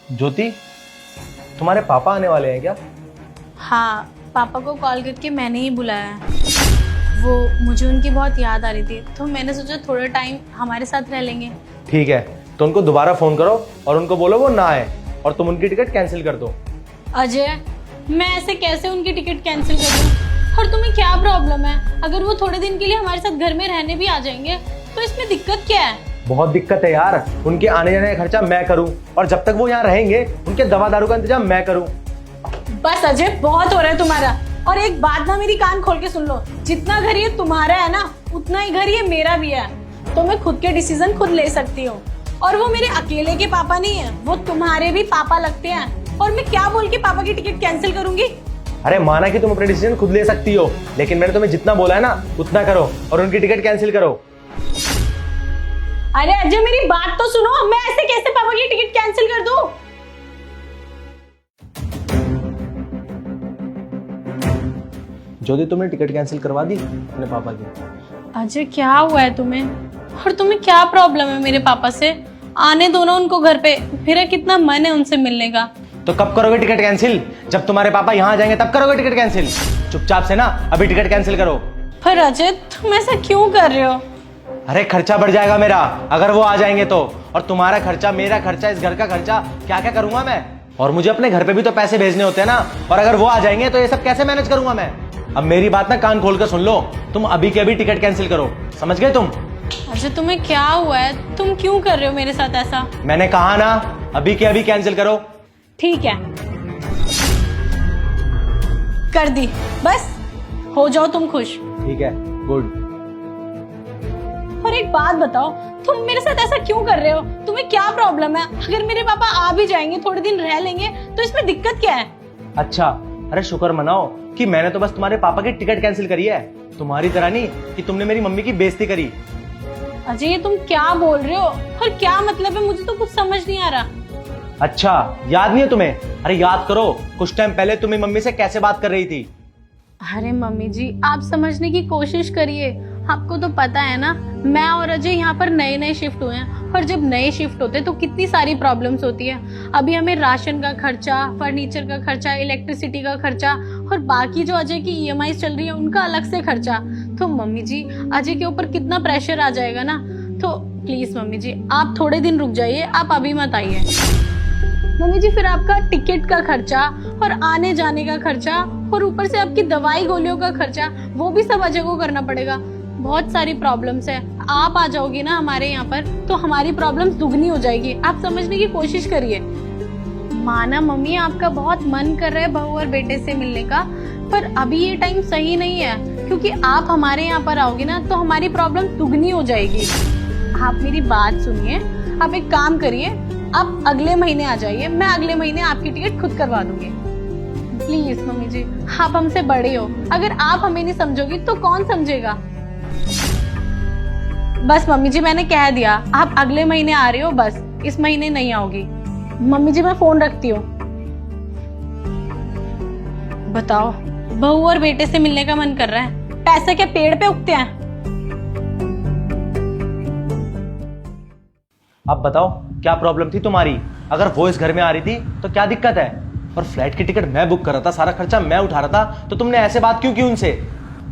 ज्योति, तुम्हारे पापा आने वाले हैं क्या? हाँ, पापा को कॉल करके मैंने ही बुलाया है। वो मुझे उनकी बहुत याद आ रही थी, तो मैंने सोचा थोड़ा टाइम हमारे साथ रह लेंगे। ठीक है, तो उनको दोबारा फोन करो और उनको बोलो वो ना आए और तुम उनकी टिकट कैंसिल कर दो। अजय, मैं ऐसे कैसे उनकी टिकट कैंसिल कर दूं? और तुम्हें क्या प्रॉब्लम है? अगर वो थोड़े दिन के लिए हमारे साथ घर में रहने भी आ जाएंगे तो इसमें दिक्कत क्या है? बहुत दिक्कत है यार, उनके आने जाने का खर्चा मैं करूं और जब तक वो यहाँ रहेंगे उनके दवा दारू का इंतजाम मैं करूं। बस अजय, बहुत हो रहा है तुम्हारा। और एक बात ना मेरी कान खोल के सुन लो, जितना घर ये तुम्हारा है ना, उतना ही घर ये मेरा भी है। तो मैं खुद के डिसीजन खुद ले सकती हूँ। और वो मेरे अकेले के पापा नहीं है, वो तुम्हारे भी पापा लगते हैं। और मैं क्या बोल के पापा की टिकट कैंसिल करूंगी? अरे माना कि तुम अपने डिसीजन खुद ले सकती हो, लेकिन मैंने तुम्हें जितना बोला है ना उतना करो और उनकी टिकट कैंसिल करो। अरे अजय, मेरी बात तो सुनो, मैं ऐसे कैसे पापा की टिकट कैंसिल कर दूं? ज्योति, तुमने टिकट कैंसिल करवा दी अपने पापा की? अजय, क्या हुआ है तुम्हें? और तुम्हें क्या प्रॉब्लम है मेरे पापा से? आने दो ना उनको घर पे, मेरा कितना मन है उनसे मिलने का। तो कब करोगे टिकट कैंसिल? जब तुम्हारे पापा यहाँ आ जाएंगे तब करोगे टिकट कैंसिल। चुपचाप से ना अभी टिकट कैंसिल करो। पर अजय, तुम ऐसा क्यों कर रहे हो? अरे खर्चा बढ़ जाएगा मेरा अगर वो आ जाएंगे तो, और तुम्हारा खर्चा, मेरा खर्चा, इस घर का खर्चा, क्या क्या करूंगा मैं? और मुझे अपने घर पे भी तो पैसे भेजने होते हैं ना, और अगर वो आ जाएंगे तो ये सब कैसे मैनेज करूंगा मैं? अब मेरी बात ना कान खोल कर सुन लो, तुम अभी के अभी टिकट कैंसिल करो, समझ गए तुम? अजय, तुम्हें क्या हुआ है? तुम क्यों कर रहे हो मेरे साथ ऐसा? मैंने कहा ना अभी के अभी कैंसिल करो। ठीक है, कर दी। बस हो जाओ तुम खुश। ठीक है, गुड। और एक बात बताओ, तुम मेरे साथ ऐसा क्यों कर रहे हो? तुम्हें क्या प्रॉब्लम है? अगर मेरे पापा आ भी जाएंगे, थोड़े दिन रह लेंगे, तो इसमें दिक्कत क्या है? अच्छा, अरे शुक्र मनाओ कि मैंने तो बस तुम्हारे पापा की टिकट कैंसिल करी है, तुम्हारी तरह नहीं कि तुमने मेरी मम्मी की बेइज्जती करी। अजय, ये तुम क्या बोल रहे हो? और क्या मतलब है? मुझे तो कुछ समझ नहीं आ रहा। अच्छा, याद नहीं है तुम्हें? अरे याद करो, कुछ टाइम पहले तुम्हें मम्मी से कैसे बात कर रही थी। अरे मम्मी जी, आप समझने की कोशिश करिए। आपको तो पता है ना, मैं और अजय यहाँ पर नए नए शिफ्ट हुए हैं, और जब नए शिफ्ट होते हैं तो कितनी सारी प्रॉब्लम्स होती है। अभी हमें राशन का खर्चा, फर्नीचर का खर्चा, इलेक्ट्रिसिटी का खर्चा, और बाकी जो अजय की ईएमआई चल रही है उनका अलग से खर्चा। तो मम्मी जी, अजय के ऊपर कितना प्रेशर आ जाएगा ना। तो प्लीज मम्मी जी, आप थोड़े दिन रुक जाइए, आप अभी मत आइए। मम्मी जी, फिर आपका टिकट का खर्चा और आने जाने का खर्चा, और ऊपर से आपकी दवाई गोलियों का खर्चा, वो भी सब अजय को करना पड़ेगा। बहुत सारी प्रॉब्लम्स है। आप आ जाओगी ना हमारे यहाँ पर तो हमारी प्रॉब्लम्स दुगनी हो जाएगी। आप समझने की कोशिश करिए। माना मम्मी, आपका बहुत मन कर रहा है बहू और बेटे से मिलने का, पर अभी ये टाइम सही नहीं है, क्योंकि आप हमारे यहाँ पर आओगे ना तो हमारी प्रॉब्लम दुगनी हो जाएगी। आप मेरी बात सुनिए, आप एक काम करिए, आप अगले महीने आ जाइए, मैं अगले महीने आपकी टिकट खुद करवा दूंगी। प्लीज मम्मी जी, आप हमसे बड़े हो, अगर आप हमें नहीं समझोगी तो कौन समझेगा? बस मम्मी जी, मैंने कह दिया, आप अगले महीने आ रहे हो, बस इस महीने नहीं आओगी। मम्मी जी, मैं फोन रखती हूँ। बताओ, बहू और बेटे से मिलने का मन कर रहा है, पैसे क्या पेड़ पे उगते हैं? अब बताओ क्या प्रॉब्लम थी तुम्हारी? अगर वो इस घर में आ रही थी तो क्या दिक्कत है? और फ्लाइट की टिकट मैं बुक कर रहा था, सारा खर्चा मैं उठा रहा था, तो तुमने ऐसे बात क्यों की उनसे?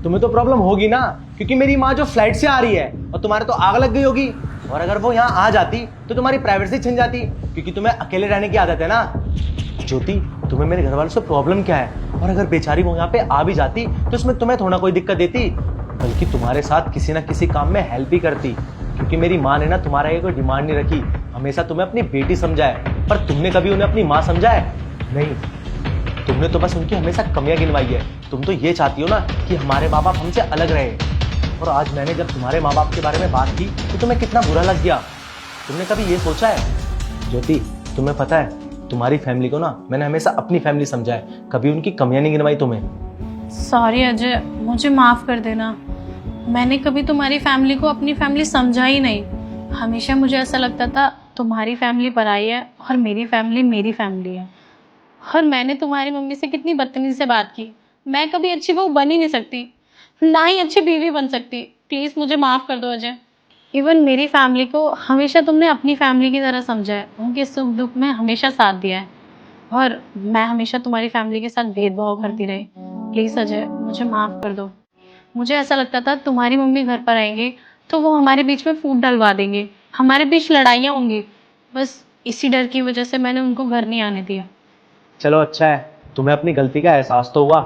तुम्हें तो प्रॉब्लम होगी ना, क्योंकि मेरी माँ जो फ्लाइट से आ रही है और तुम्हारे तो आग लग गई होगी। और अगर वो यहाँ आ जाती तो तुम्हारी प्राइवेसी छिन जाती, क्योंकि तुम्हें अकेले रहने की आदत है ना। ज्योति, तुम्हें मेरे घर वालों से प्रॉब्लम क्या है? और अगर बेचारी वो यहाँ पे आ भी जाती तो इसमें तुम्हें थोड़ा कोई दिक्कत देती, बल्कि तुम्हारे साथ किसी ना किसी काम में हेल्प भी करती, क्योंकि मेरी माँ ने ना तुम्हारा ये कोई डिमांड नहीं रखी, हमेशा तुम्हें अपनी बेटी समझा है, पर तुमने कभी उन्हें अपनी माँ समझा है? नहीं, तुमने तो बस उनकी हमेशा कमियां गिनवाई है। तुम तो ये चाहती हो ना कि हमारे माँ बाप हमसे अलग रहे। और आज मैंने जब तुम्हारे माँ बाप के बारे में बात की तो तुम्हें कितना बुरा लग गया। तुमने कभी ये सोचा है? ज्योति, तुम्हें पता है, तुम्हारी फैमिली को ना मैंने हमेशा अपनी फैमिली समझा है, कभी उनकी कमियां नहीं गिनवाई तुम्हें। सॉरी अजय, मुझे माफ कर देना। मैंने कभी तुम्हारी फैमिली को अपनी फैमिली समझा ही नहीं। हमेशा मुझे ऐसा लगता था तुम्हारी फैमिली पराई है और मेरी फैमिली मेरी फैमिली है। और मैंने तुम्हारी मम्मी से कितनी बदतमीजी से बात की। मैं कभी अच्छी बहू बन ही नहीं सकती, ना ही अच्छी बीवी बन सकती। प्लीज मुझे माफ कर दो अजय। इवन मेरी फैमिली को हमेशा तुमने अपनी फैमिली की तरह समझा है, उनके सुख दुख में हमेशा साथ दिया है। और मैं हमेशा तुम्हारी फैमिली के साथ भेदभाव करती रही। प्लीज़ अजय, मुझे माफ़ कर दो। मुझे ऐसा लगता था तुम्हारी मम्मी घर पर आएंगे तो वो हमारे बीच में फूट डलवा देंगे, हमारे बीच लड़ाइयाँ होंगी। बस इसी डर की वजह से मैंने उनको घर नहीं आने दिया। चलो अच्छा है, तुम्हें अपनी गलती का एहसास तो हुआ।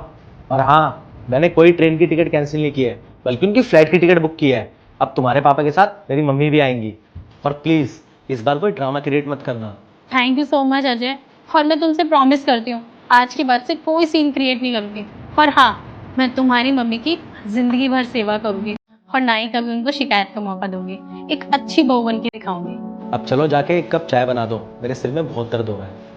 और हाँ, मैंने कोई ट्रेन की टिकट कैंसिल नहीं की है, बल्कि उनकी फ्लाइट की टिकट बुक की है। अब तुम्हारे पापा के साथ मेरी मम्मी भी आएंगी। और प्लीज़ इस बार कोई ड्रामा क्रिएट मत करना। Thank you so much Ajay. और मैं तुमसे प्रॉमिस करती हूँ आज के बाद से कोई सीन क्रिएट नहीं करूँगी। और हाँ, मैं तुम्हारी मम्मी की ज़िंदगी भर सेवा करूँगी और ना ही कभी उनको शिकायत का मौका दूंगी। एक अच्छी बहू बन के दिखाऊंगी। अब चलो जाके एक कप चाय बना दो, मेरे सिर में बहुत दर्द हो रहा है।